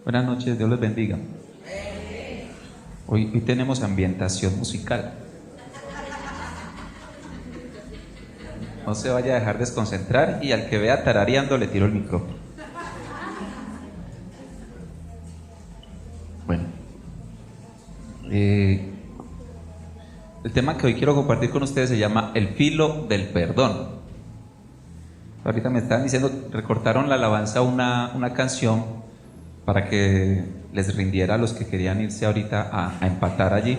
Buenas noches, Dios les bendiga. Hoy tenemos ambientación musical. No se vaya a dejar desconcentrar y al que vea tarareando le tiro el micrófono. Bueno, el tema que hoy quiero compartir con ustedes se llama El filo del perdón. Ahorita me estaban diciendo, recortaron la alabanza una canción para que les rindiera a los que querían irse ahorita a empatar allí.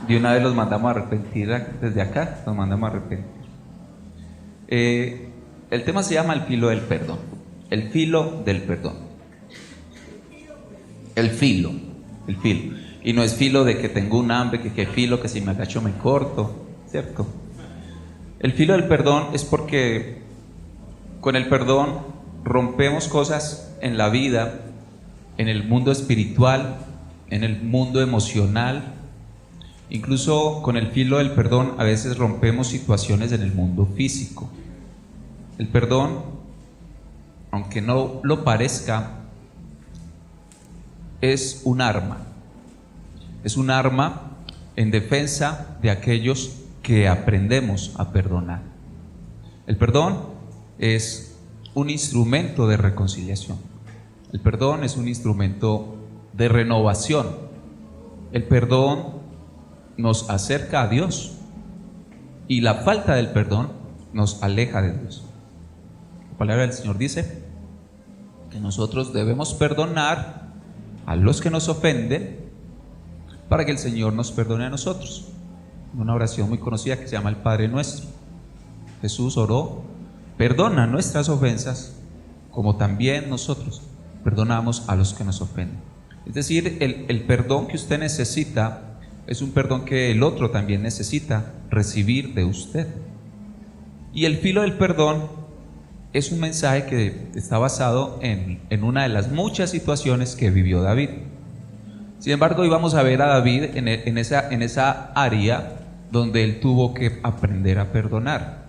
De una vez los mandamos a arrepentir desde acá, los mandamos a arrepentir. El tema se llama El filo del perdón. El filo del perdón. El filo. Y no es filo de que tengo un hambre, que filo, que si me agacho me corto, ¿cierto? El filo del perdón es porque con el perdón rompemos cosas en la vida, en el mundo espiritual, en el mundo emocional. Incluso con el filo del perdón a veces rompemos situaciones en el mundo físico. El perdón, aunque no lo parezca, es un arma. Es un arma en defensa de aquellos que aprendemos a perdonar. El perdón es un instrumento de reconciliación. El perdón es un instrumento de renovación. El perdón nos acerca a Dios y la falta del perdón nos aleja de Dios. La palabra del Señor dice que nosotros debemos perdonar a los que nos ofenden para que el Señor nos perdone a nosotros. Una oración muy conocida que se llama el Padre Nuestro. Jesús oró: perdona nuestras ofensas como también nosotros perdonamos a los que nos ofenden. Es decir, el perdón que usted necesita es un perdón que el otro también necesita recibir de usted. Y el filo del perdón es un mensaje que está basado en una de las muchas situaciones que vivió David. Sin embargo, hoy vamos a ver a David en esa área donde él tuvo que aprender a perdonar.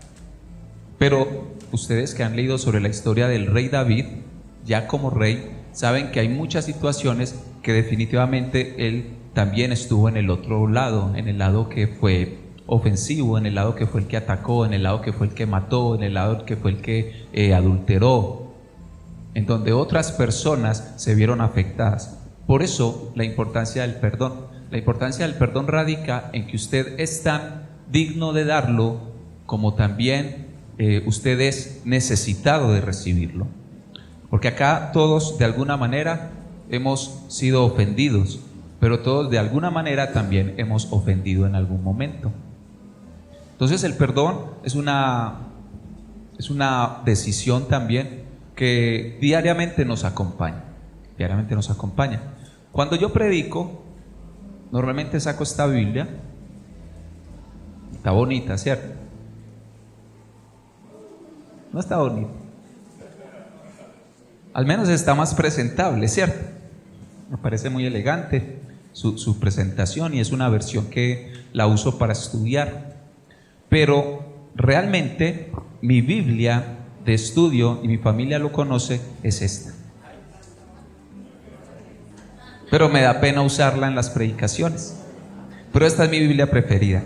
Pero ustedes que han leído sobre la historia del rey David, ya como rey, saben que hay muchas situaciones que definitivamente él también estuvo en el otro lado, en el lado que fue ofensivo, en el lado que fue el que atacó, en el lado que fue el que mató, en el lado que fue el que adulteró, en donde otras personas se vieron afectadas. Por eso la importancia del perdón. La importancia del perdón radica en que usted es tan digno de darlo como también usted es necesitado de recibirlo. Porque acá todos de alguna manera hemos sido ofendidos, pero todos de alguna manera también hemos ofendido en algún momento. Entonces el perdón es una decisión también que diariamente nos acompaña. Cuando yo predico, normalmente saco esta Biblia. Está bonita, ¿cierto? No está bonita. Al menos está más presentable, ¿cierto? Me parece muy elegante su presentación y es una versión que la uso para estudiar. Pero realmente mi Biblia de estudio, y mi familia lo conoce, es esta. Pero me da pena usarla en las predicaciones. Pero esta es mi Biblia preferida.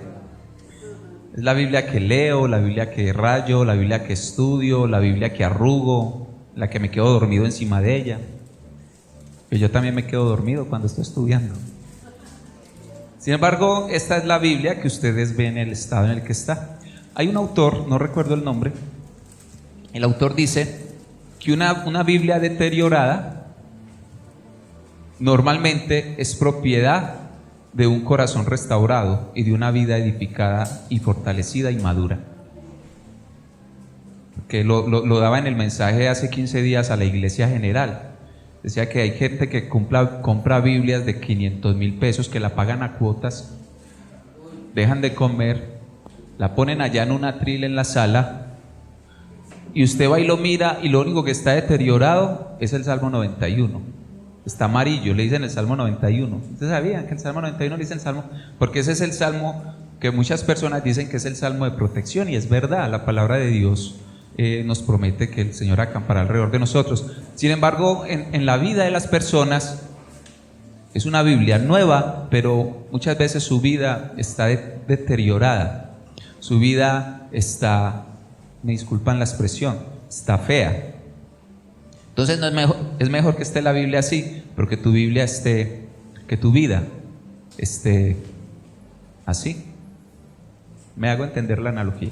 Es la Biblia que leo, la Biblia que rayo, la Biblia que estudio, la Biblia que arrugo, la que me quedo dormido encima de ella. Que yo también me quedo dormido cuando estoy estudiando. Sin embargo, esta es la Biblia que ustedes ven en el estado en el que está. Hay un autor, no recuerdo el nombre. El autor dice que una Biblia deteriorada normalmente es propiedad de un corazón restaurado y de una vida edificada y fortalecida y madura. Que lo daba en el mensaje hace 15 días a la iglesia general. Decía que hay gente que compra Biblias de 500,000 pesos, que la pagan a cuotas, dejan de comer, la ponen allá en un atril en la sala, y usted va y lo mira y lo único que está deteriorado es el Salmo 91. Está amarillo, le dicen el Salmo 91. ¿Ustedes sabían que el Salmo 91 le dicen Salmo? Porque ese es el Salmo que muchas personas dicen que es el Salmo de protección, y es verdad, la palabra de Dios nos promete que el Señor acampará alrededor de nosotros. Sin embargo, en la vida de las personas es una Biblia nueva, pero muchas veces su vida está deteriorada, su vida está, me disculpan la expresión, está fea. Entonces no es mejor que esté la Biblia así, pero que tu Biblia esté, que tu vida esté así. ¿Me hago entender la analogía?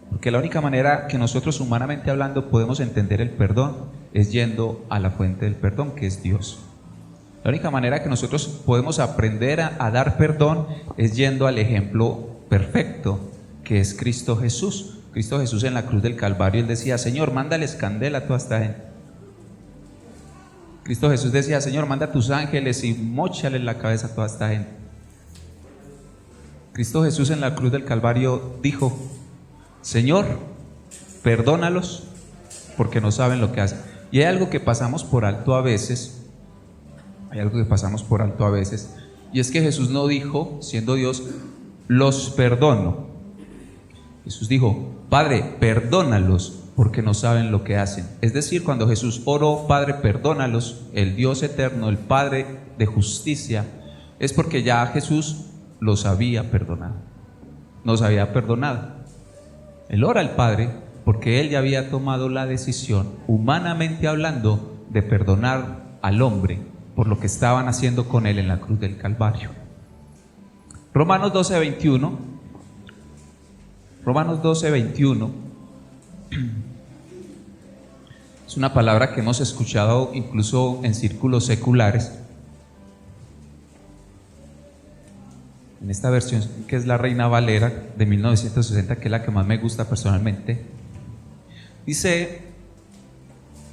Porque la única manera que nosotros humanamente hablando podemos entender el perdón es yendo a la fuente del perdón, que es Dios. La única manera que nosotros podemos aprender a dar perdón es yendo al ejemplo perfecto, que es Cristo Jesús. Cristo Jesús en la cruz del Calvario, Él decía: Señor, mándales candela a toda esta gente. Cristo Jesús decía: Señor, manda a tus ángeles y móchale la cabeza a toda esta gente. Cristo Jesús en la cruz del Calvario dijo: Señor, perdónalos porque no saben lo que hacen. Y hay algo que pasamos por alto a veces, y es que Jesús no dijo, siendo Dios, los perdono. Jesús dijo: Padre, perdónalos porque no saben lo que hacen. Es decir, cuando Jesús oró: Padre, perdónalos, el Dios eterno, el Padre de justicia, es porque ya Jesús los había perdonado, nos había perdonado. Él ora al Padre porque Él ya había tomado la decisión, humanamente hablando, de perdonar al hombre por lo que estaban haciendo con Él en la cruz del Calvario. Romanos 12:21 es una palabra que hemos escuchado incluso en círculos seculares. En esta versión, que es la Reina Valera de 1960, que es la que más me gusta personalmente, dice: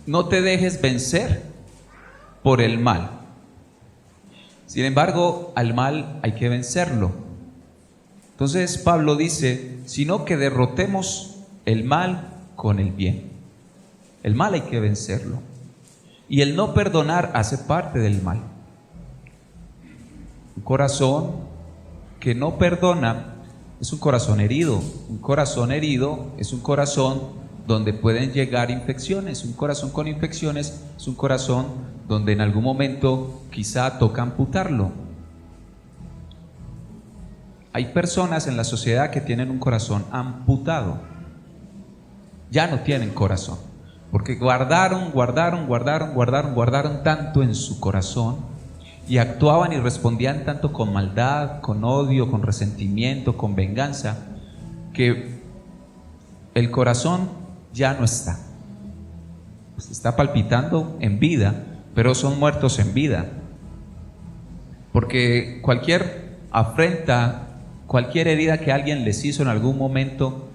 no te dejes vencer por el mal. Sin embargo, al mal hay que vencerlo. Entonces Pablo dice: sino que derrotemos el mal con el bien. El mal hay que vencerlo. Y el no perdonar hace parte del mal. Un corazón que no perdona es un corazón herido. Un corazón herido es un corazón donde pueden llegar infecciones. Un corazón con infecciones es un corazón donde en algún momento quizá toca amputarlo. Hay personas en la sociedad que tienen un corazón amputado. Ya no tienen corazón, porque guardaron tanto en su corazón, y actuaban y respondían tanto con maldad, con odio, con resentimiento, con venganza, que el corazón ya no está. Pues está palpitando en vida, pero son muertos en vida. Porque cualquier afrenta, cualquier herida que alguien les hizo en algún momento,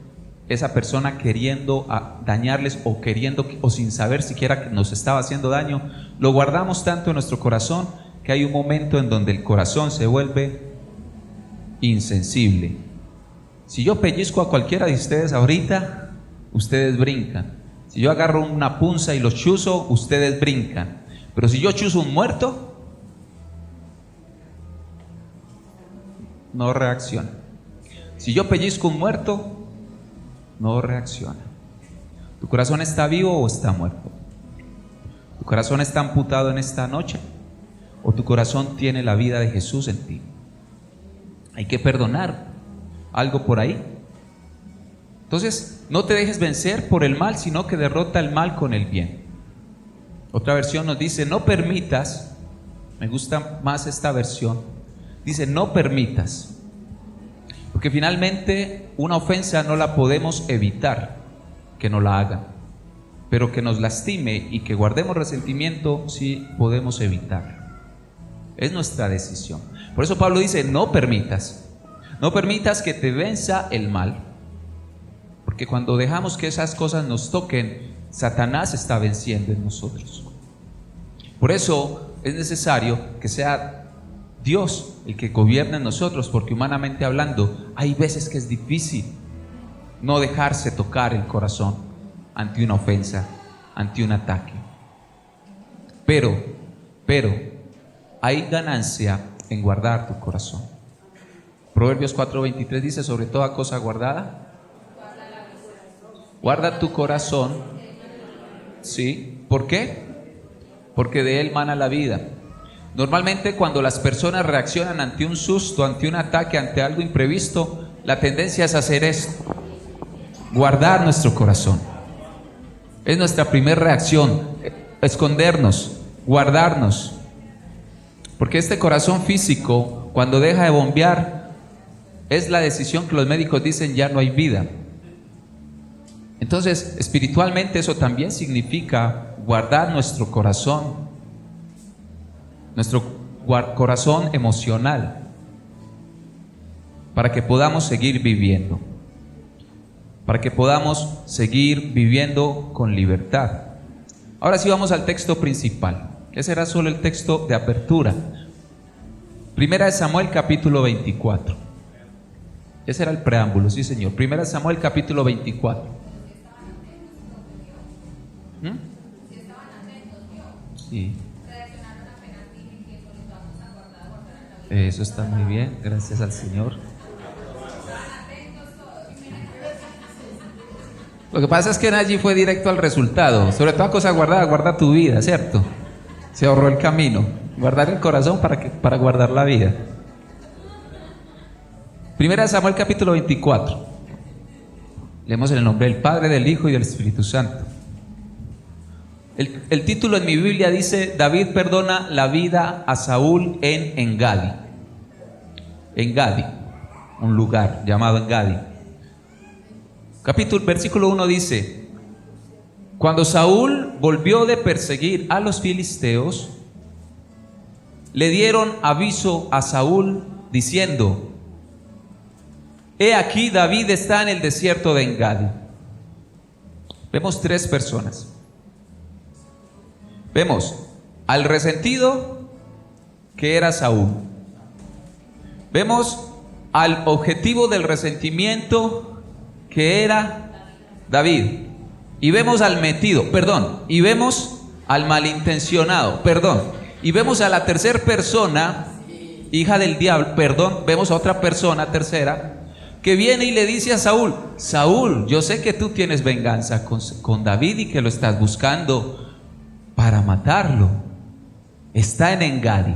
esa persona queriendo dañarles o sin saber siquiera que nos estaba haciendo daño, lo guardamos tanto en nuestro corazón que hay un momento en donde el corazón se vuelve insensible. Si yo pellizco a cualquiera de ustedes ahorita, ustedes brincan. Si yo agarro una punza y los chuzo, ustedes brincan. Pero si yo chuzo un muerto, no reacciona. Si yo pellizco un muerto, no reacciona. ¿Tu corazón está vivo o está muerto? ¿Tu corazón está amputado en esta noche? ¿O tu corazón tiene la vida de Jesús en ti? Hay que perdonar algo por ahí. Entonces, no te dejes vencer por el mal, sino que derrota el mal con el bien. Otra versión nos dice: no permitas, me gusta más esta versión, dice: no permitas, porque finalmente una ofensa no la podemos evitar que nos la hagan, pero que nos lastime y que guardemos resentimiento sí podemos evitar. Es nuestra decisión. Por eso Pablo dice: no permitas que te venza el mal, porque cuando dejamos que esas cosas nos toquen, Satanás está venciendo en nosotros. Por eso es necesario que sea Dios el que gobierne en nosotros, porque humanamente hablando hay veces que es difícil no dejarse tocar el corazón ante una ofensa, ante un ataque. Pero hay ganancia en guardar tu corazón. Proverbios 4:23 dice: sobre toda cosa guardada, Guarda tu corazón. ¿Sí? ¿Por qué? Porque de él mana la vida. Normalmente cuando las personas reaccionan ante un susto, ante un ataque, ante algo imprevisto, la tendencia es hacer esto: guardar nuestro corazón. Es nuestra primera reacción, escondernos, guardarnos. Porque este corazón físico, cuando deja de bombear, es la decisión que los médicos dicen: ya no hay vida. Entonces, espiritualmente eso también significa guardar nuestro corazón emocional, para que podamos seguir viviendo, para que podamos seguir viviendo con libertad. Ahora sí vamos al texto principal. Ese era solo el texto de apertura. Primera de Samuel capítulo 24. Ese era el preámbulo, sí señor. Primera de Samuel capítulo 24. Sí. Eso está muy bien, gracias al Señor. Lo que pasa es que allí fue directo al resultado. Sobre toda cosa guardada, guarda tu vida, ¿cierto? Se ahorró el camino. Guardar el corazón para guardar la vida. Primera de Samuel capítulo 24. Leemos en el nombre del Padre, del Hijo y del Espíritu Santo. El título en mi Biblia dice: David perdona la vida a Saúl en Engadi. Engadi, un lugar llamado Engadi. Versículo 1 dice: cuando Saúl volvió de perseguir a los filisteos, le dieron aviso a Saúl diciendo: he aquí, David está en el desierto de Engadi. Vemos tres personas. Vemos al resentido, que era Saúl. Vemos al objetivo del resentimiento, que era David. Y vemos al metido, y vemos al malintencionado, y vemos a la tercera persona, hija del diablo, vemos a otra persona tercera, que viene y le dice a Saúl: Saúl, yo sé que tú tienes venganza con David y que lo estás buscando para matarlo. Está en Engadi.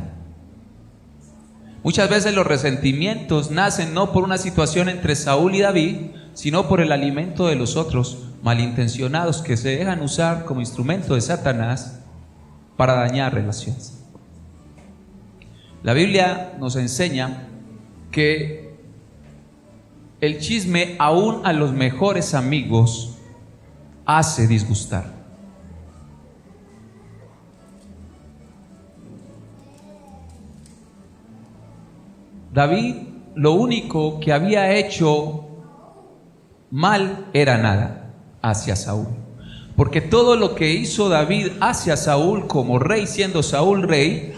Muchas veces los resentimientos nacen no por una situación entre Saúl y David, sino por el alimento de los otros malintencionados que se dejan usar como instrumento de Satanás para dañar relaciones. La Biblia nos enseña que el chisme, aún a los mejores amigos, hace disgustar. David, lo único que había hecho mal era nada hacia Saúl, porque todo lo que hizo David hacia Saúl como rey, siendo Saúl rey,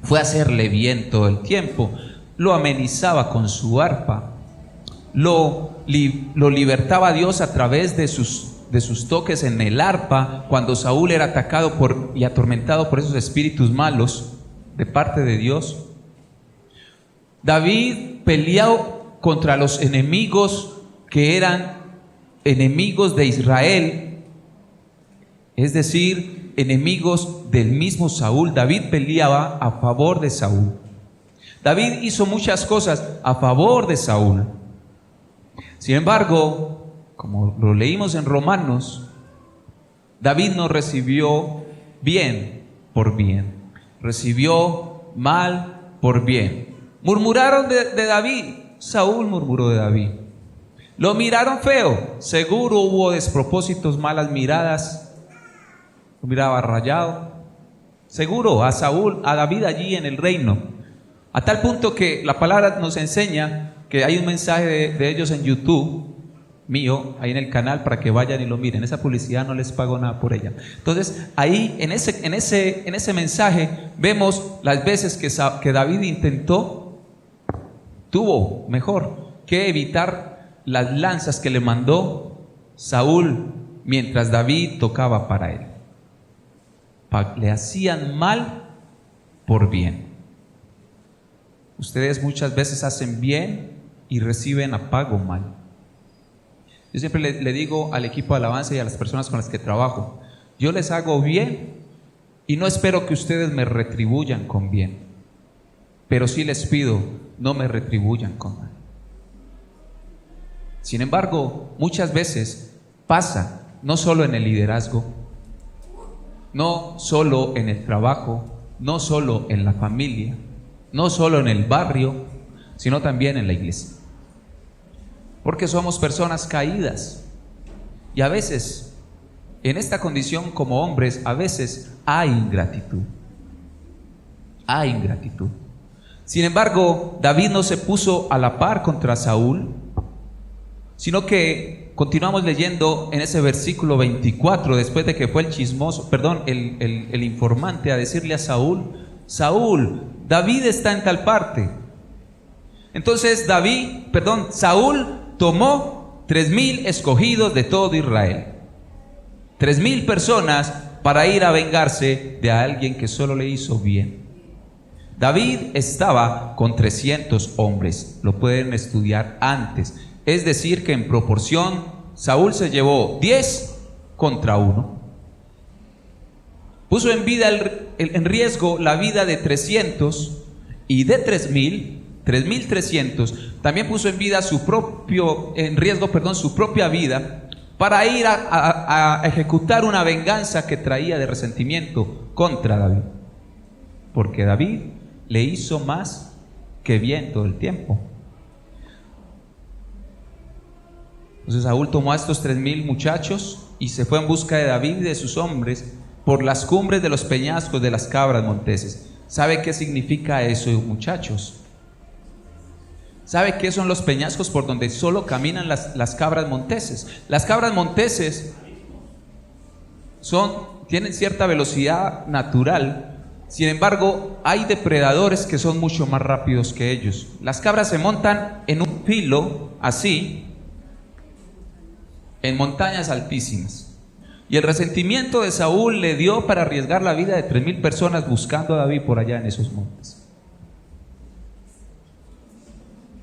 fue hacerle bien todo el tiempo. Lo amenizaba con su arpa, lo libertaba a Dios a través de sus toques en el arpa, cuando Saúl era atacado y atormentado por esos espíritus malos de parte de Dios. David peleó contra los enemigos que eran enemigos de Israel, es decir, enemigos del mismo Saúl. David peleaba a favor de Saúl. David hizo muchas cosas a favor de Saúl. Sin embargo, como lo leímos en Romanos, David no recibió bien por bien, recibió mal por bien. Murmuraron de David, Saúl murmuró de David. Lo miraron feo, seguro hubo despropósitos, malas miradas, lo miraba rayado, seguro a Saúl, a David allí en el reino, a tal punto que la palabra nos enseña que hay un mensaje de ellos en YouTube mío, ahí en el canal, para que vayan y lo miren. Esa publicidad no les pago nada por ella. Entonces ahí en ese mensaje vemos las veces que David tuvo mejor que evitar las lanzas que le mandó Saúl mientras David tocaba para él. Le hacían mal por bien. Ustedes muchas veces hacen bien y reciben a pago mal. Yo siempre le digo al equipo de alabanza y a las personas con las que trabajo, yo les hago bien y no espero que ustedes me retribuyan con bien, pero sí les pido, no me retribuyan con mal. Sin embargo, muchas veces pasa, no solo en el liderazgo, no solo en el trabajo, no solo en la familia, no solo en el barrio, sino también en la iglesia. Porque somos personas caídas y a veces, en esta condición como hombres, a veces hay ingratitud. Hay ingratitud. Sin embargo, David no se puso a la par contra Saúl, sino que continuamos leyendo en ese versículo 24, después de que fue el informante a decirle a Saúl, Saúl, David está en tal parte. Entonces Saúl tomó 3,000 escogidos de todo Israel, 3,000 personas para ir a vengarse de alguien que solo le hizo bien. David estaba con 300 hombres, lo pueden estudiar antes. Es decir, que en proporción, Saúl se llevó 10 contra 1. Puso en riesgo la vida de 300 y de 3,300. También puso en riesgo su propia vida para ir a ejecutar una venganza que traía de resentimiento contra David. Porque David le hizo más que bien todo el tiempo. Entonces Saúl tomó a estos 3,000 muchachos y se fue en busca de David y de sus hombres por las cumbres de los peñascos de las cabras monteses. ¿Sabe qué significa eso, muchachos? ¿Sabe qué son los peñascos por donde solo caminan las cabras monteses? Las cabras monteses tienen cierta velocidad natural. Sin embargo, hay depredadores que son mucho más rápidos que ellos. Las cabras se montan en un filo, así, en montañas altísimas. Y el resentimiento de Saúl le dio para arriesgar la vida de 3,000 personas buscando a David por allá en esos montes.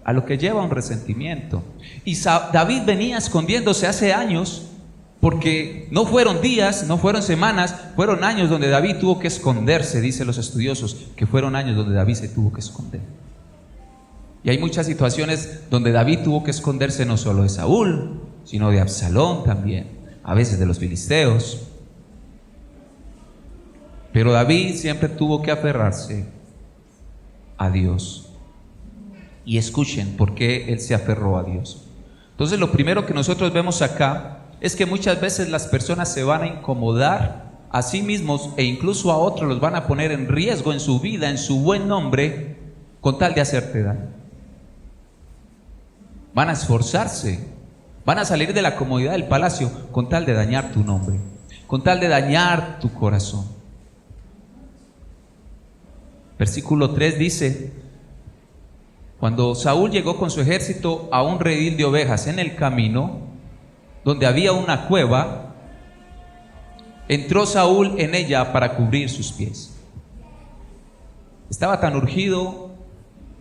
A lo que lleva un resentimiento. Y David venía escondiéndose hace años, porque no fueron días, no fueron semanas, fueron años donde David tuvo que esconderse. Dicen los estudiosos que fueron años donde David se tuvo que esconder. Y hay muchas situaciones donde David tuvo que esconderse no solo de Saúl, sino de Absalón también, a veces de los filisteos. Pero David siempre tuvo que aferrarse a Dios. Y escuchen por qué él se aferró a Dios. Entonces, lo primero que nosotros vemos acá es que muchas veces las personas se van a incomodar a sí mismos e incluso a otros los van a poner en riesgo en su vida, en su buen nombre, con tal de hacerte daño. Van a esforzarse. Van a salir de la comodidad del palacio con tal de dañar tu nombre, con tal de dañar tu corazón. Versículo 3 dice: cuando Saúl llegó con su ejército a un redil de ovejas en el camino, donde había una cueva, entró Saúl en ella para cubrir sus pies. Estaba tan urgido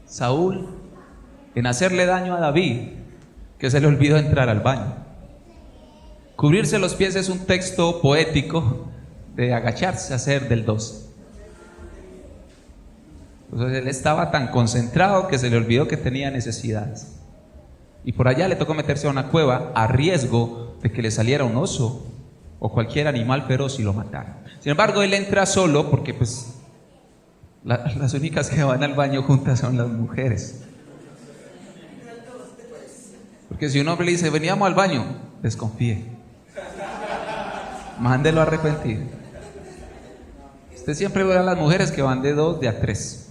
Saúl en hacerle daño a David que se le olvidó entrar al baño. Cubrirse los pies es un texto poético de agacharse a hacer del 2. Entonces él estaba tan concentrado que se le olvidó que tenía necesidades. Y por allá le tocó meterse a una cueva a riesgo de que le saliera un oso o cualquier animal feroz y lo matara. Sin embargo, él entra solo porque las únicas que van al baño juntas son las mujeres. Porque si un hombre le dice, veníamos al baño, desconfíe. Mándelo a arrepentir. Usted siempre ve a las mujeres que van de 2, de a 3.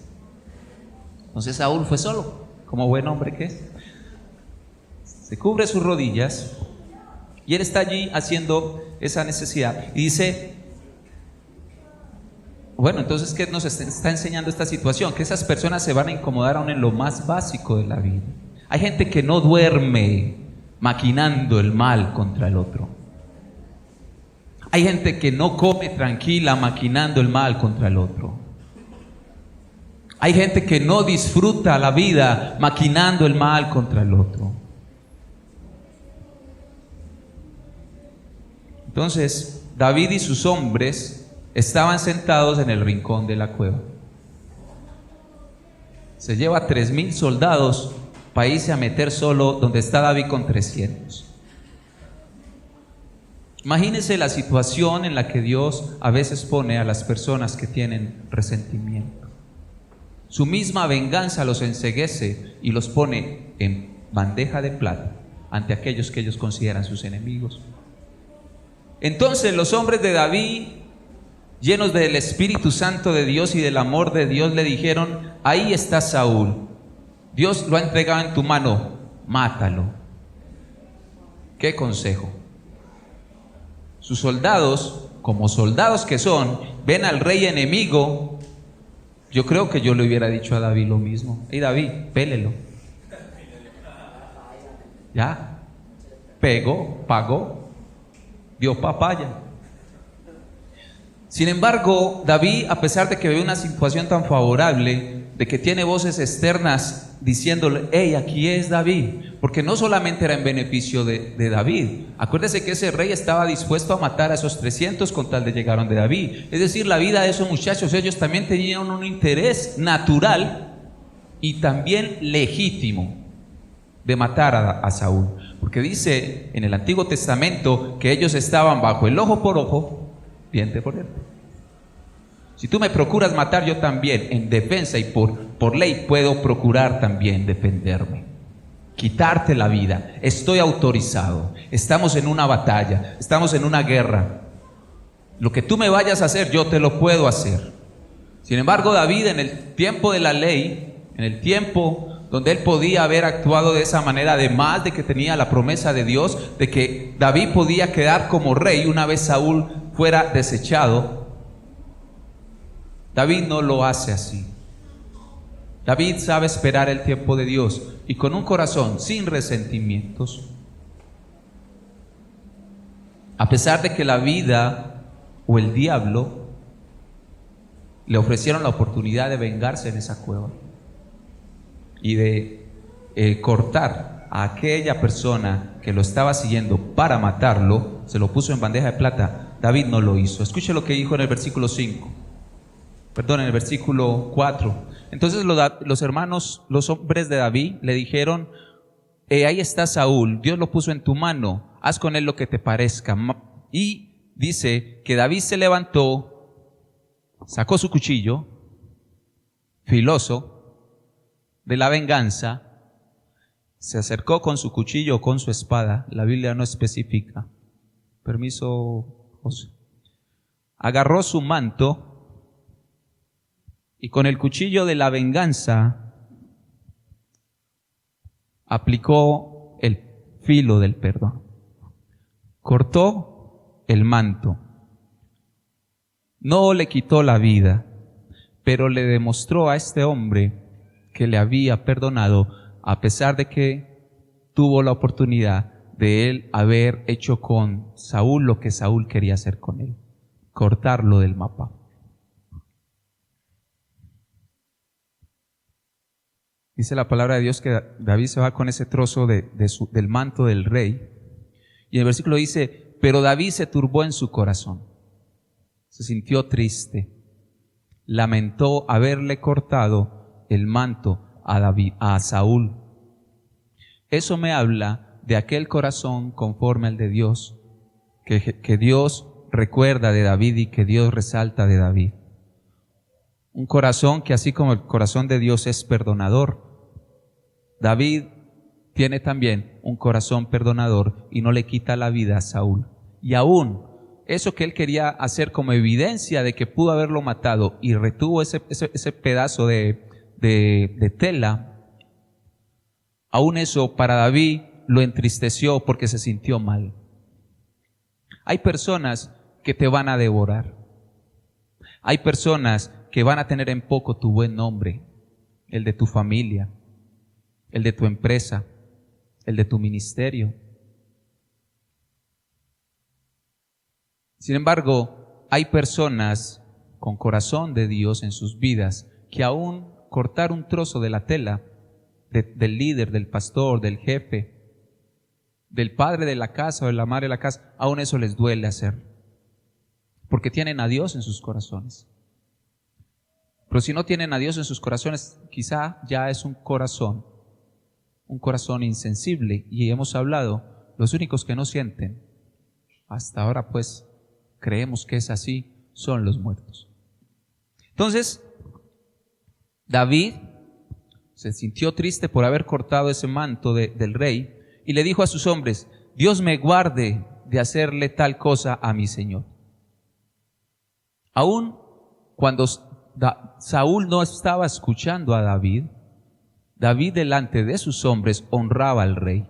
Entonces Saúl fue solo, como buen hombre que es. Se cubre sus rodillas y él está allí haciendo esa necesidad. Y dice, bueno, entonces, ¿qué nos está enseñando esta situación? Que esas personas se van a incomodar aún en lo más básico de la vida. Hay gente que no duerme maquinando el mal contra el otro. Hay gente que no come tranquila maquinando el mal contra el otro. Hay gente que no disfruta la vida maquinando el mal contra el otro. Entonces, David y sus hombres estaban sentados en el rincón de la cueva. Se lleva 3,000 soldados para irse a meter solo donde está David con 300. Imagínense la situación en la que Dios a veces pone a las personas que tienen resentimiento. Su misma venganza los enceguece y los pone en bandeja de plata ante aquellos que ellos consideran sus enemigos. Entonces los hombres de David, llenos del Espíritu Santo de Dios y del amor de Dios, le dijeron: ahí está Saúl, Dios lo ha entregado en tu mano, mátalo. ¿Qué consejo? Sus soldados, como soldados que son, ven al rey enemigo. Yo creo que yo le hubiera dicho a David lo mismo: hey David, pélelo. Ya, pegó, pagó, dio papaya. Sin embargo, David, a pesar de que ve una situación tan favorable, de que tiene voces externas diciéndole: hey, aquí es David, porque no solamente era en beneficio de David. Acuérdese que ese rey estaba dispuesto a matar a esos 300 con tal de llegar donde David. Es decir, la vida de esos muchachos, ellos también tenían un interés natural y también legítimo de matar a Saúl, porque dice en el Antiguo Testamento que ellos estaban bajo el ojo por ojo, diente por diente. Si tú me procuras matar, yo también, en defensa y por ley, puedo procurar también defenderme, quitarte la vida. Estoy autorizado. Estamos en una batalla, estamos en una guerra. Lo que tú me vayas a hacer, yo te lo puedo hacer. Sin embargo, David, en el tiempo de la ley, en el tiempo donde él podía haber actuado de esa manera, además de que tenía la promesa de Dios, de que David podía quedar como rey una vez Saúl fuera desechado, David no lo hace así. David sabe esperar el tiempo de Dios y con un corazón sin resentimientos. A pesar de que la vida o el diablo le ofrecieron la oportunidad de vengarse en esa cueva y de cortar a aquella persona que lo estaba siguiendo para matarlo, se lo puso en bandeja de plata, David no lo hizo. Escuche lo que dijo en el versículo 5. En el versículo 4. Entonces los hermanos, los hombres de David le dijeron: ahí está Saúl, Dios lo puso en tu mano, haz con él lo que te parezca. Y dice que David se levantó, sacó su cuchillo filoso de la venganza, se acercó con su cuchillo o con su espada, la Biblia no especifica. Permiso, José. Agarró su manto y con el cuchillo de la venganza aplicó el filo del perdón. Cortó el manto. No le quitó la vida, pero le demostró a este hombre que le había perdonado, a pesar de que tuvo la oportunidad de él haber hecho con Saúl lo que Saúl quería hacer con él: cortarlo del mapa. Dice la palabra de Dios que David se va con ese trozo del manto del rey. Y el versículo dice: pero David se turbó en su corazón. Se sintió triste. Lamentó haberle cortado el manto a Saúl. Eso me habla de aquel corazón conforme al de Dios, que Dios recuerda de David y que Dios resalta de David. Un corazón que, así como el corazón de Dios es perdonador, David tiene también un corazón perdonador y no le quita la vida a Saúl. Y aún eso que él quería hacer como evidencia de que pudo haberlo matado y retuvo ese pedazo de tela, aún eso para David lo entristeció porque se sintió mal. Hay personas que te van a devorar. Hay personas que van a tener en poco tu buen nombre, el de tu familia, el de tu empresa, el de tu ministerio. Sin embargo, hay personas con corazón de Dios en sus vidas que aún cortar un trozo de la tela del líder, del pastor, del jefe, del padre de la casa o de la madre de la casa, aún eso les duele hacer, porque tienen a Dios en sus corazones. Pero si no tienen a Dios en sus corazones, quizá ya es un corazón insensible. Y hemos hablado, los únicos que no sienten, hasta ahora pues creemos que es así, son los muertos. Entonces, David se sintió triste por haber cortado ese manto del rey y le dijo a sus hombres: Dios me guarde de hacerle tal cosa a mi señor. Aún cuando Saúl no estaba escuchando a David, David delante de sus hombres honraba al rey.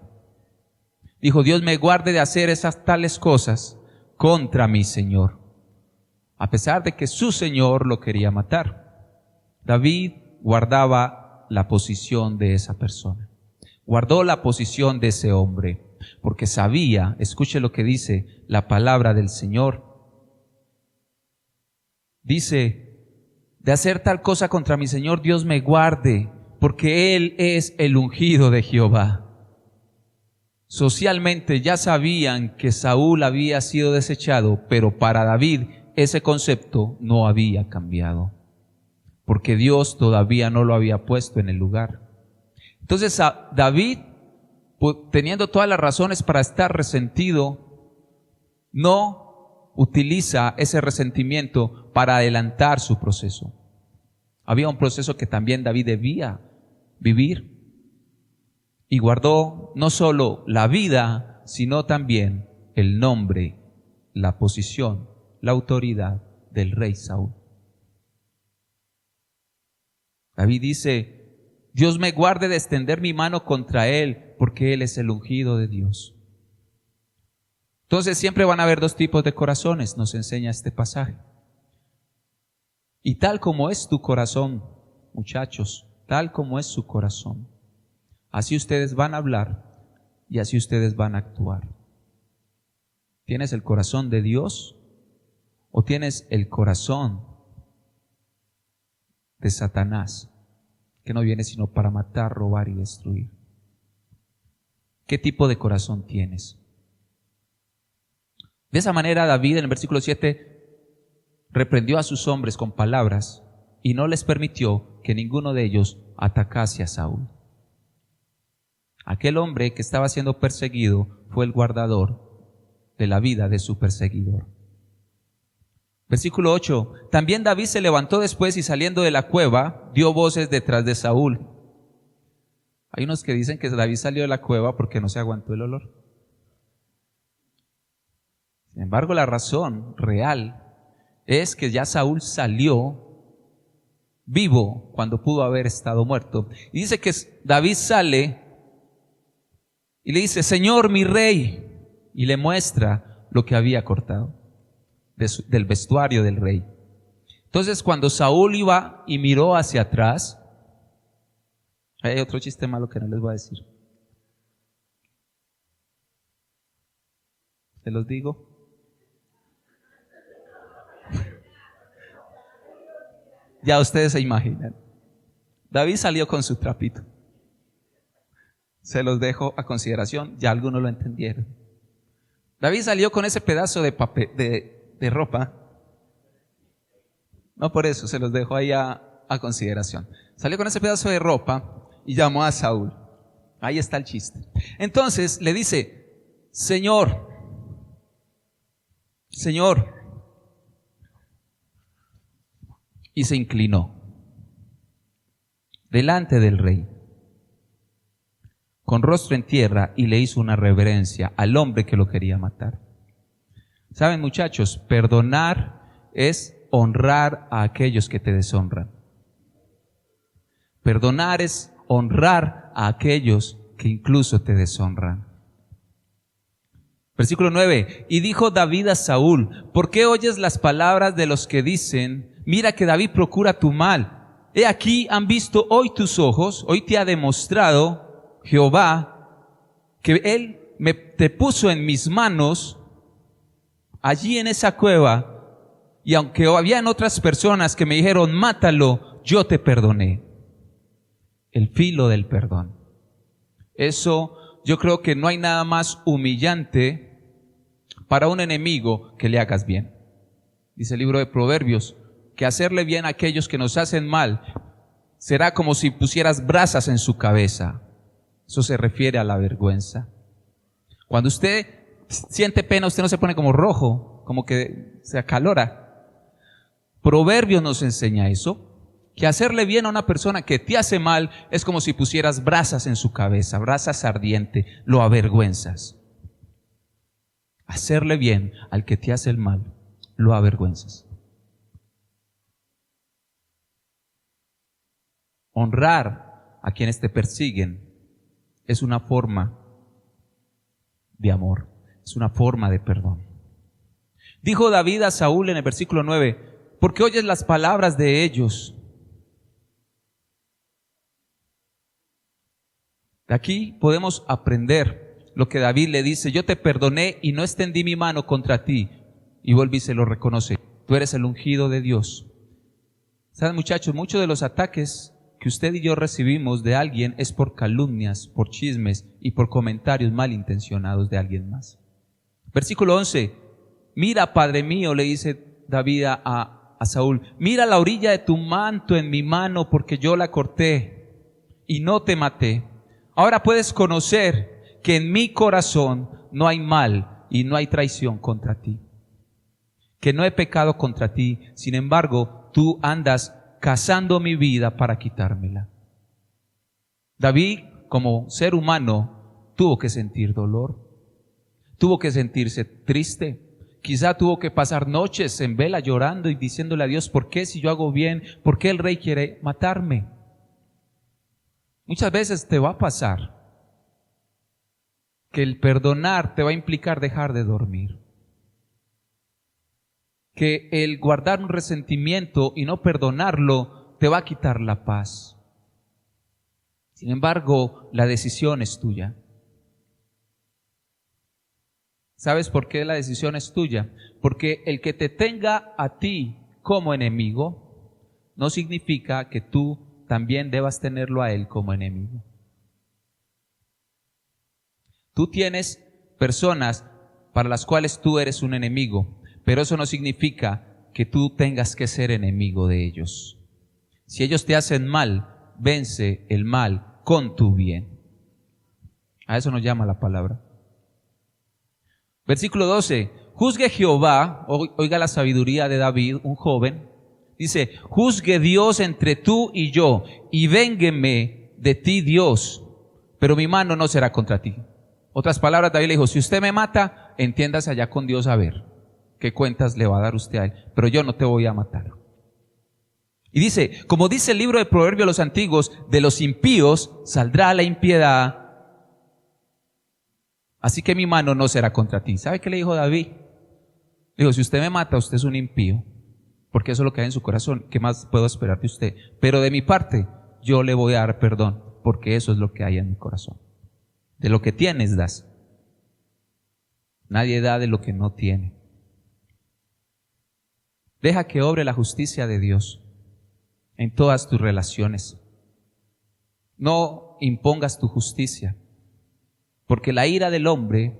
Dijo: Dios me guarde de hacer esas tales cosas contra mi señor, a pesar de que su señor lo quería matar. David guardaba la posición de esa persona, guardó la posición de ese hombre, porque sabía, escuche lo que dice la palabra del Señor, dice: de hacer tal cosa contra mi Señor, Dios me guarde, porque Él es el ungido de Jehová. Socialmente ya sabían que Saúl había sido desechado, pero para David ese concepto no había cambiado, porque Dios todavía no lo había puesto en el lugar. Entonces David, teniendo todas las razones para estar resentido, no utiliza ese resentimiento para adelantar su proceso. Había un proceso que también David debía vivir, y guardó no solo la vida, sino también el nombre, la posición, la autoridad del rey Saúl. David dice: Dios me guarde de extender mi mano contra él, porque él es el ungido de Dios. Entonces siempre van a haber dos tipos de corazones, nos enseña este pasaje. Y tal como es tu corazón, muchachos, tal como es su corazón, así ustedes van a hablar y así ustedes van a actuar. ¿Tienes el corazón de Dios o tienes el corazón de Satanás, que no viene sino para matar, robar y destruir? ¿Qué tipo de corazón tienes? De esa manera David en el versículo 7 reprendió a sus hombres con palabras y no les permitió que ninguno de ellos atacase a Saúl. Aquel hombre que estaba siendo perseguido fue el guardador de la vida de su perseguidor. Versículo 8. También David se levantó después y saliendo de la cueva dio voces detrás de Saúl. Hay unos que dicen que David salió de la cueva porque no se aguantó el olor. Sin embargo, la razón real es que ya Saúl salió vivo cuando pudo haber estado muerto. Y dice que David sale y le dice: Señor, mi rey, y le muestra lo que había cortado del vestuario del rey. Entonces, cuando Saúl iba y miró hacia atrás, hay otro chiste malo que no les voy a decir. ¿Se los digo? Ya ustedes se imaginan. David salió con su trapito. Se los dejo a consideración, ya algunos lo entendieron. David salió con ese pedazo de papel, de ropa. No por eso, se los dejo ahí a consideración. Salió con ese pedazo de ropa y llamó a Saúl. Ahí está el chiste. Entonces le dice: Señor, y se inclinó delante del rey con rostro en tierra y le hizo una reverencia al hombre que lo quería matar. Saben, muchachos, perdonar es honrar a aquellos que te deshonran. Perdonar es honrar a aquellos que incluso te deshonran. Versículo 9. Y dijo David a Saúl: ¿por qué oyes las palabras de los que dicen: mira que David procura tu mal? He aquí, han visto hoy tus ojos, hoy te ha demostrado Jehová que Él te puso en mis manos allí en esa cueva, y aunque habían otras personas que me dijeron: mátalo, yo te perdoné. El filo del perdón. Eso yo creo que no hay nada más humillante para un enemigo que le hagas bien. Dice el libro de Proverbios, que hacerle bien a aquellos que nos hacen mal será como si pusieras brasas en su cabeza. Eso se refiere a la vergüenza. Cuando usted siente pena, usted no se pone como rojo, como que se acalora. Proverbios nos enseña eso, que hacerle bien a una persona que te hace mal es como si pusieras brasas en su cabeza, brasas ardientes, lo avergüenzas. Hacerle bien al que te hace el mal, lo avergüenzas. Honrar a quienes te persiguen es una forma de amor, es una forma de perdón. Dijo David a Saúl en el versículo 9, porque oyes las palabras de ellos. De aquí podemos aprender lo que David le dice, yo te perdoné y no extendí mi mano contra ti. Y vuelve y se lo reconoce, tú eres el ungido de Dios. ¿Saben, muchachos? Muchos de los ataques que usted y yo recibimos de alguien es por calumnias, por chismes y por comentarios malintencionados de alguien más. Versículo 11, mira, Padre mío, le dice David a Saúl, mira la orilla de tu manto en mi mano porque yo la corté y no te maté. Ahora puedes conocer que en mi corazón no hay mal y no hay traición contra ti. Que no he pecado contra ti, sin embargo, tú andas cazando mi vida para quitármela. David, como ser humano, tuvo que sentir dolor, tuvo que sentirse triste, quizá tuvo que pasar noches en vela llorando y diciéndole a Dios, ¿por qué si yo hago bien? ¿Por qué el rey quiere matarme? Muchas veces te va a pasar que el perdonar te va a implicar dejar de dormir. Que el guardar un resentimiento y no perdonarlo te va a quitar la paz. Sin embargo, la decisión es tuya. ¿Sabes por qué la decisión es tuya? Porque el que te tenga a ti como enemigo no significa que tú también debas tenerlo a él como enemigo. Tú tienes personas para las cuales tú eres un enemigo, pero eso no significa que tú tengas que ser enemigo de ellos. Si ellos te hacen mal, vence el mal con tu bien. A eso nos llama la palabra. Versículo 12. Juzgue Jehová, oiga la sabiduría de David, un joven. Dice, juzgue Dios entre tú y yo, y véngueme de ti Dios, pero mi mano no será contra ti. Otras palabras, David le dijo, si usted me mata, entiéndase allá con Dios a ver qué cuentas le va a dar usted a él, pero yo no te voy a matar. Y dice, como dice el libro de Proverbios los antiguos, de los impíos saldrá la impiedad, así que mi mano no será contra ti. ¿Sabe qué le dijo David? Le dijo, si usted me mata, usted es un impío, porque eso es lo que hay en su corazón. ¿Qué más puedo esperar de usted? Pero de mi parte, yo le voy a dar perdón, porque eso es lo que hay en mi corazón. De lo que tienes, das. Nadie da de lo que no tiene. Deja que obre la justicia de Dios en todas tus relaciones. No impongas tu justicia, porque la ira del hombre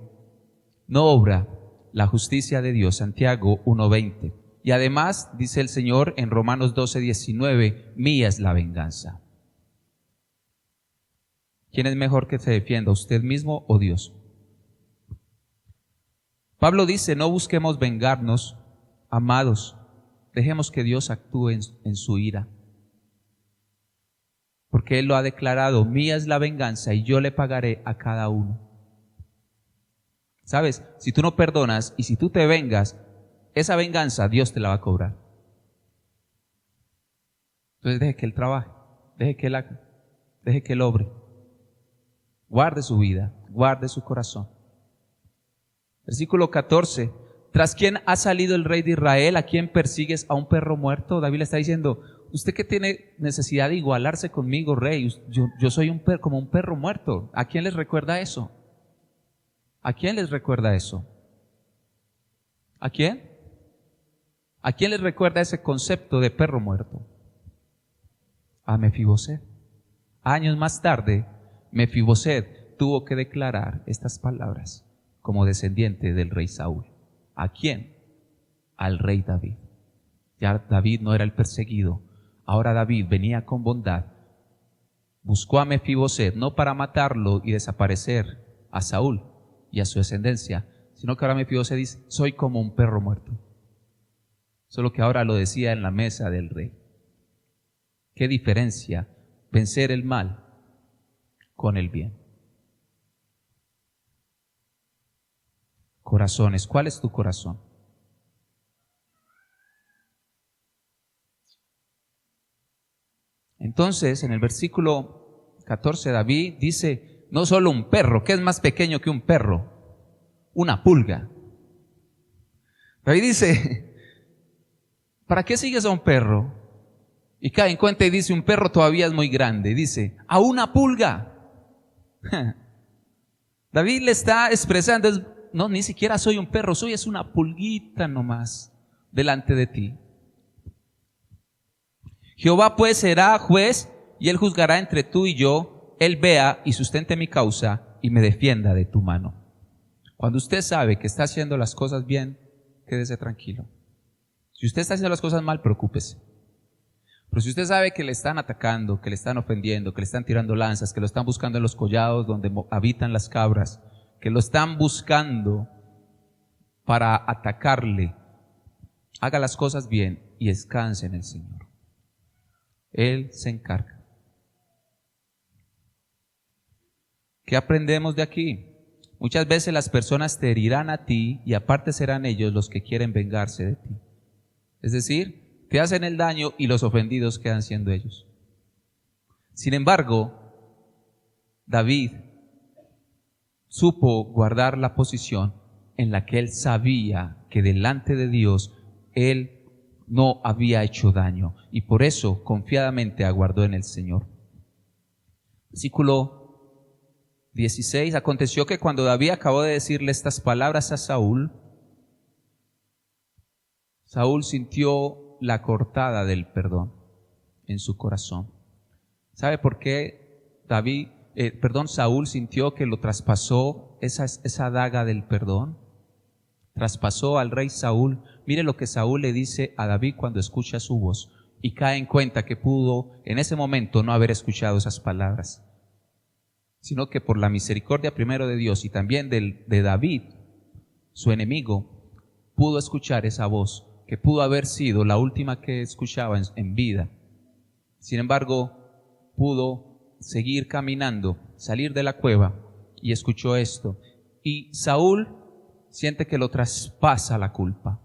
no obra la justicia de Dios. Santiago 1:20. Y además, dice el Señor en Romanos 12:19, mía es la venganza. ¿Quién es mejor que se defienda, usted mismo o Dios? Pablo dice, no busquemos vengarnos, amados, dejemos que Dios actúe en su ira. Porque Él lo ha declarado, mía es la venganza y yo le pagaré a cada uno. ¿Sabes? Si tú no perdonas y si tú te vengas, esa venganza Dios te la va a cobrar. Entonces deje que Él trabaje, deje que Él haga, deje que Él obre. Guarde su vida, guarde su corazón. Versículo 14. ¿Tras quién ha salido el rey de Israel? ¿A quién persigues? ¿A un perro muerto? David le está diciendo, ¿usted qué tiene necesidad de igualarse conmigo, rey? Yo soy como un perro muerto. ¿A quién les recuerda eso? ¿A quién les recuerda eso? ¿A quién? ¿A quién les recuerda ese concepto de perro muerto? A Mefiboset. Años más tarde, Mefiboset tuvo que declarar estas palabras como descendiente del rey Saúl. ¿A quién? Al rey David. Ya David no era el perseguido. Ahora David venía con bondad. Buscó a Mefiboset no para matarlo y desaparecer a Saúl y a su descendencia, sino que ahora Mefiboset dice: soy como un perro muerto. Solo que ahora lo decía en la mesa del rey. ¿Qué diferencia vencer el mal con el bien? Corazones, ¿cuál es tu corazón? Entonces, en el versículo 14, David dice: no solo un perro, ¿qué es más pequeño que un perro? Una pulga. David dice: ¿para qué sigues a un perro? Y cae en cuenta y dice: un perro todavía es muy grande. Dice: a una pulga. David le está expresando: no, ni siquiera soy un perro, soy es una pulguita nomás delante de ti. Jehová pues será juez y él juzgará entre tú y yo. Él vea y sustente mi causa y me defienda de tu mano. Cuando usted sabe que está haciendo las cosas bien, quédese tranquilo. Si usted está haciendo las cosas mal, preocúpese. Pero si usted sabe que le están atacando, que le están ofendiendo, que le están tirando lanzas, que lo están buscando en los collados donde habitan las cabras, que lo están buscando para atacarle, haga las cosas bien y descanse en el Señor. Él se encarga. ¿Qué aprendemos de aquí? Muchas veces las personas te herirán a ti y aparte serán ellos los que quieren vengarse de ti. Es decir, te hacen el daño y los ofendidos quedan siendo ellos. Sin embargo, David supo guardar la posición en la que él sabía que delante de Dios él no había hecho daño y por eso confiadamente aguardó en el Señor. Versículo 16. Aconteció que cuando David acabó de decirle estas palabras a Saúl, Saúl sintió la cortada del perdón en su corazón. ¿Sabe por qué Saúl sintió que lo traspasó esa daga del perdón? Traspasó al rey Saúl. Mire lo que Saúl le dice a David cuando escucha su voz y cae en cuenta que pudo en ese momento no haber escuchado esas palabras, sino que por la misericordia primero de Dios y también de David, su enemigo, pudo escuchar esa voz que pudo haber sido la última que escuchaba en vida. Sin embargo, pudo seguir caminando, salir de la cueva y escuchó esto. Y Saúl siente que lo traspasa la culpa.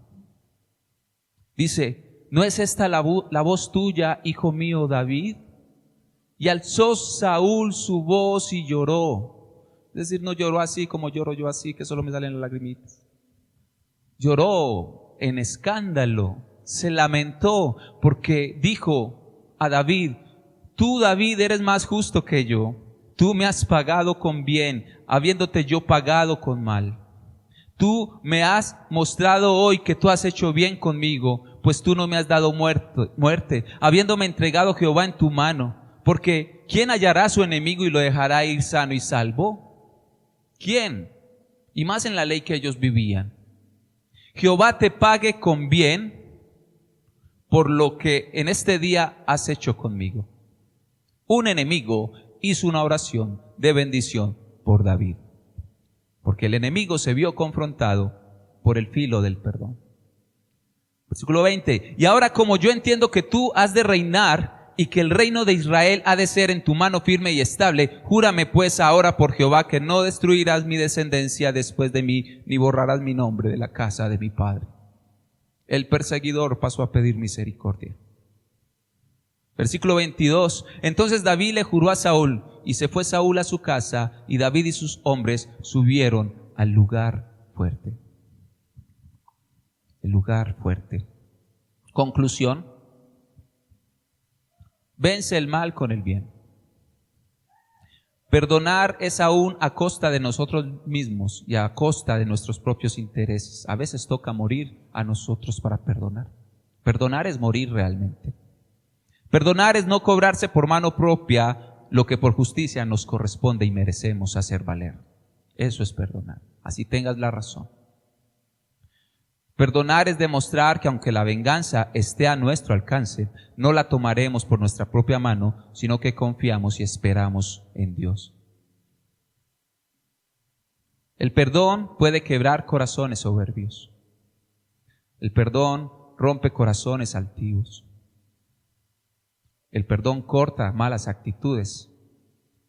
Dice: ¿no es esta la voz tuya, hijo mío David? Y alzó Saúl su voz y lloró. Es decir, no lloró así como lloro yo así, que solo me salen las lagrimitas. Lloró en escándalo, se lamentó porque dijo a David: tú, David, eres más justo que yo. Tú me has pagado con bien, habiéndote yo pagado con mal. Tú me has mostrado hoy que tú has hecho bien conmigo, pues tú no me has dado muerte, habiéndome entregado Jehová en tu mano. Porque ¿quién hallará a su enemigo y lo dejará ir sano y salvo? ¿Quién? Y más en la ley que ellos vivían. Jehová te pague con bien por lo que en este día has hecho conmigo. Un enemigo hizo una oración de bendición por David, porque el enemigo se vio confrontado por el filo del perdón. Versículo 20. Y ahora, como yo entiendo que tú has de reinar y que el reino de Israel ha de ser en tu mano firme y estable, júrame pues ahora por Jehová que no destruirás mi descendencia después de mí, ni borrarás mi nombre de la casa de mi padre. El perseguidor pasó a pedir misericordia. Versículo 22. Entonces David le juró a Saúl, y se fue Saúl a su casa, y David y sus hombres subieron al lugar fuerte. El lugar fuerte. Conclusión: vence el mal con el bien. Perdonar es aún a costa de nosotros mismos y a costa de nuestros propios intereses. A veces toca morir a nosotros para perdonar. Perdonar es morir realmente. Perdonar es no cobrarse por mano propia lo que por justicia nos corresponde y merecemos hacer valer. Eso es perdonar, así tengas la razón. Perdonar es demostrar que aunque la venganza esté a nuestro alcance, no la tomaremos por nuestra propia mano, sino que confiamos y esperamos en Dios. El perdón puede quebrar corazones soberbios. El perdón rompe corazones altivos. El perdón corta malas actitudes,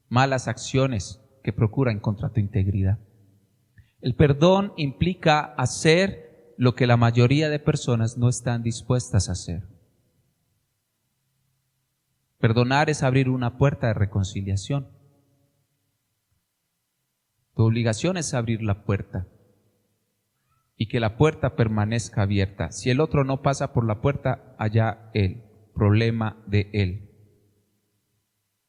malas acciones que procuran contra tu integridad. El perdón implica hacer lo que la mayoría de personas no están dispuestas a hacer. Perdonar es abrir una puerta de reconciliación. Tu obligación es abrir la puerta y que la puerta permanezca abierta. Si el otro no pasa por la puerta, allá él, problema de él.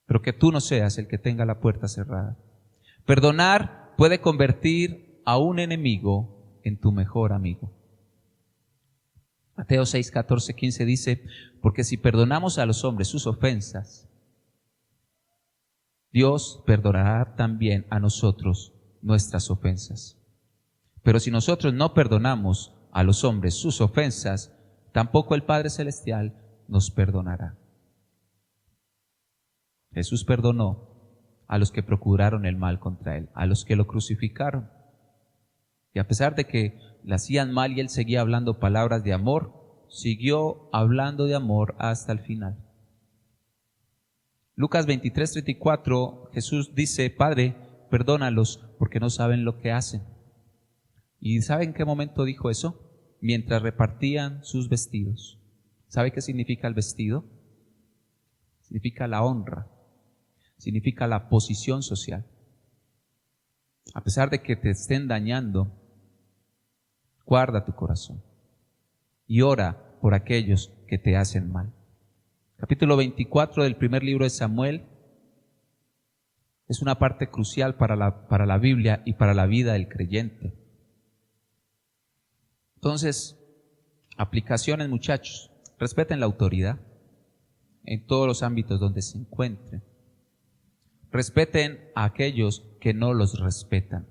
Pero que tú no seas el que tenga la puerta cerrada. Perdonar puede convertir a un enemigo en tu mejor amigo. Mateo 6, 14, 15 dice, porque si perdonamos a los hombres sus ofensas, Dios perdonará también a nosotros nuestras ofensas. Pero si nosotros no perdonamos a los hombres sus ofensas, tampoco el Padre Celestial nos perdonará. Jesús perdonó a los que procuraron el mal contra Él, a los que lo crucificaron. Y a pesar de que le hacían mal y Él seguía hablando palabras de amor, siguió hablando de amor hasta el final. Lucas 23, 34, Jesús dice, Padre, perdónalos porque no saben lo que hacen. ¿Y sabe en qué momento dijo eso? Mientras repartían sus vestidos. ¿Sabe qué significa el vestido? Significa la honra, significa la posición social. A pesar de que te estén dañando, guarda tu corazón y ora por aquellos que te hacen mal. Capítulo 24 del primer libro de Samuel es una parte crucial para la Biblia y para la vida del creyente. Entonces, aplicaciones, muchachos, respeten la autoridad en todos los ámbitos donde se encuentren. Respeten a aquellos que no los respetan.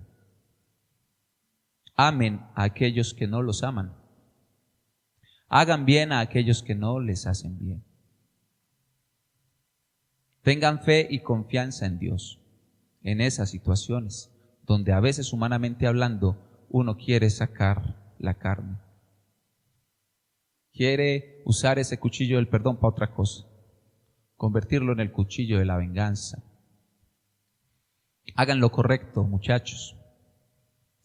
Amen a aquellos que no los aman. Hagan bien a aquellos que no les hacen bien. Tengan fe y confianza en Dios en esas situaciones donde a veces, humanamente hablando, uno quiere sacar la carne. Quiere usar ese cuchillo del perdón para otra cosa, convertirlo en el cuchillo de la venganza. Hagan lo correcto, muchachos.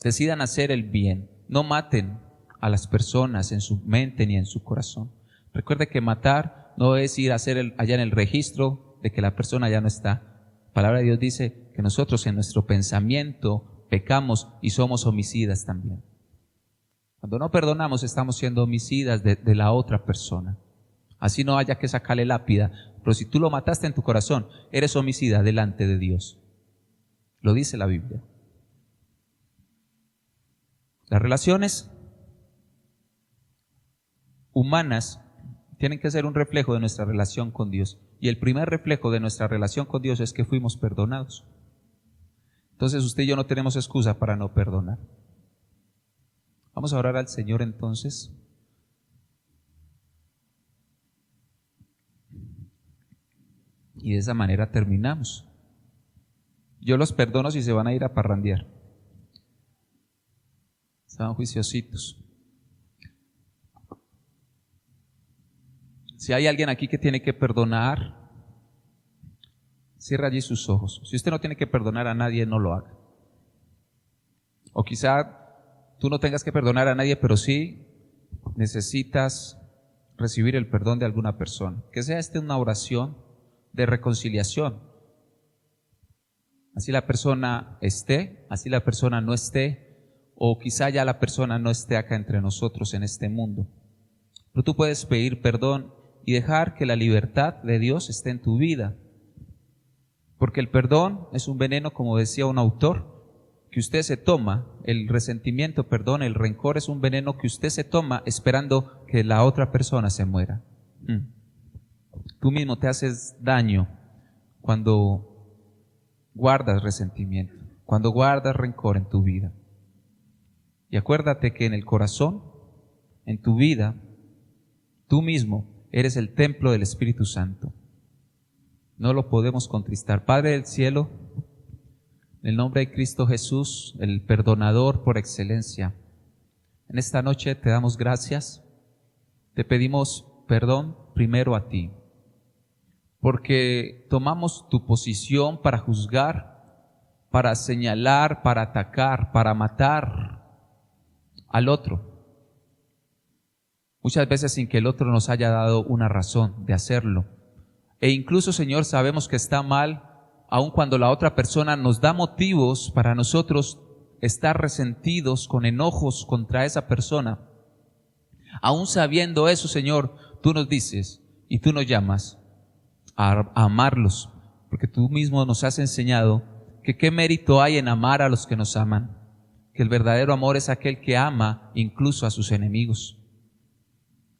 Decidan hacer el bien. No maten a las personas en su mente ni en su corazón. Recuerde que matar no es ir a hacer allá en el registro de que la persona ya no está. La palabra de Dios dice que nosotros en nuestro pensamiento pecamos y somos homicidas también. Cuando no perdonamos estamos siendo homicidas de la otra persona. Así no haya que sacarle lápida, pero si tú lo mataste en tu corazón, eres homicida delante de Dios. Lo dice la Biblia. Las relaciones humanas tienen que ser un reflejo de nuestra relación con Dios. Y el primer reflejo de nuestra relación con Dios es que fuimos perdonados. Entonces usted y yo no tenemos excusa para no perdonar. Vamos a orar al Señor entonces. Y de esa manera terminamos. Yo los perdono si se van a ir a parrandear. Estaban juiciositos. Si hay alguien aquí que tiene que perdonar, cierra allí sus ojos. Si usted no tiene que perdonar a nadie, no lo haga. O quizá tú no tengas que perdonar a nadie, pero sí necesitas recibir el perdón de alguna persona. Que sea una oración de reconciliación. Así la persona esté, así la persona no esté, o quizá ya la persona no esté acá entre nosotros en este mundo. Pero tú puedes pedir perdón y dejar que la libertad de Dios esté en tu vida. Porque el perdón es un veneno, como decía un autor, que usted se toma. El resentimiento, perdón, el rencor es un veneno que usted se toma esperando que la otra persona se muera. Tú mismo te haces daño cuando guardas resentimiento, cuando guardas rencor en tu vida. Y acuérdate que en el corazón, en tu vida, tú mismo eres el templo del Espíritu Santo. No lo podemos contristar. Padre del cielo, en el nombre de Cristo Jesús, el perdonador por excelencia, en esta noche te damos gracias, te pedimos perdón primero a ti, porque tomamos tu posición para juzgar, para señalar, para atacar, para matar al otro. Muchas veces sin que el otro nos haya dado una razón de hacerlo. E incluso, Señor, sabemos que está mal, aun cuando la otra persona nos da motivos para nosotros estar resentidos, con enojos contra esa persona. Aún sabiendo eso, Señor, tú nos dices y tú nos llamas a amarlos, porque tú mismo nos has enseñado que qué mérito hay en amar a los que nos aman, que el verdadero amor es aquel que ama incluso a sus enemigos,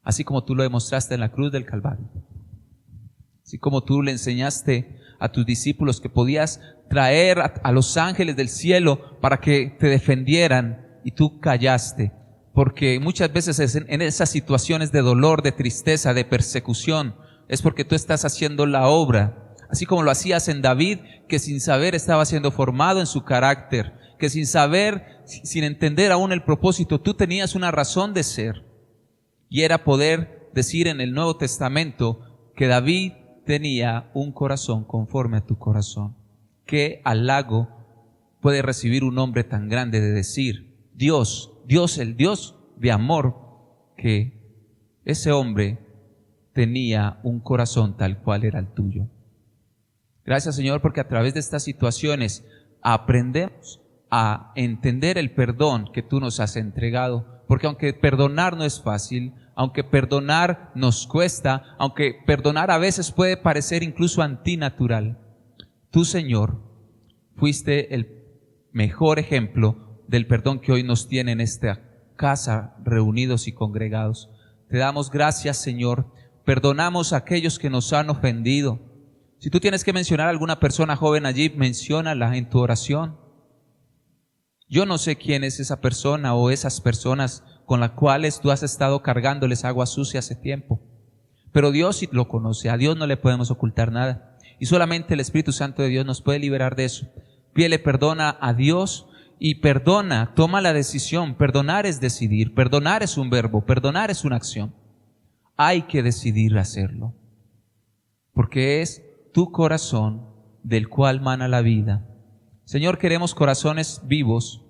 así como tú lo demostraste en la cruz del Calvario, así como tú le enseñaste a tus discípulos que podías traer a los ángeles del cielo para que te defendieran y tú callaste, porque muchas veces en esas situaciones de dolor, de tristeza, de persecución, es porque tú estás haciendo la obra, así como lo hacías en David, que sin saber estaba siendo formado en su carácter, que sin saber, sin entender aún el propósito, tú tenías una razón de ser, y era poder decir en el Nuevo Testamento que David tenía un corazón conforme a tu corazón. Qué halago puede recibir un hombre tan grande de decir, Dios, el Dios de amor, que ese hombre tenía un corazón tal cual era el tuyo. Gracias, Señor, porque a través de estas situaciones aprendemos a entender el perdón que tú nos has entregado, porque aunque perdonar no es fácil, aunque perdonar nos cuesta, aunque perdonar a veces puede parecer incluso antinatural, tú, Señor, fuiste el mejor ejemplo del perdón que hoy nos tiene en esta casa, reunidos y congregados. Te damos gracias, Señor. Perdonamos a aquellos que nos han ofendido. Si tú tienes que mencionar a alguna persona joven allí, menciónala en tu oración. Yo no sé quién es esa persona o esas personas con las cuales tú has estado cargándoles agua sucia hace tiempo. Pero Dios sí lo conoce, a Dios no le podemos ocultar nada. Y solamente el Espíritu Santo de Dios nos puede liberar de eso. Pídele perdón a Dios y perdona, toma la decisión. Perdonar es decidir, perdonar es un verbo, perdonar es una acción. Hay que decidir hacerlo, porque es tu corazón del cual mana la vida. Señor, queremos corazones vivos,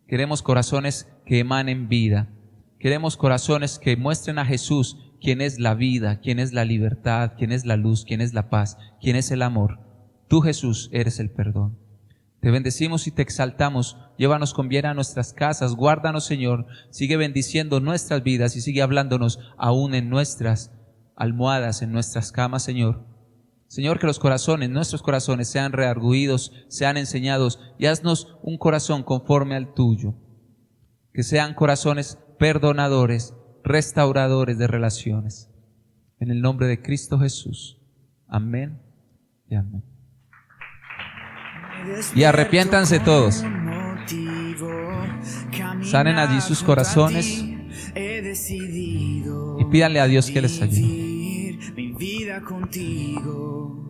queremos corazones que emanen vida, queremos corazones que muestren a Jesús, quien es la vida, quien es la libertad, quien es la luz, quien es la paz, quien es el amor. Tú, Jesús, eres el perdón. Te bendecimos y te exaltamos. Llévanos con bien a nuestras casas. Guárdanos, Señor. Sigue bendiciendo nuestras vidas y sigue hablándonos aún en nuestras almohadas, en nuestras camas, Señor. Señor, que los corazones, nuestros corazones sean redarguidos, sean enseñados, y haznos un corazón conforme al tuyo. Que sean corazones perdonadores, restauradores de relaciones. En el nombre de Cristo Jesús. Amén y amén. Y arrepiéntanse todos. Sanen allí sus corazones y pídanle a Dios que les ayude. Mi vida contigo.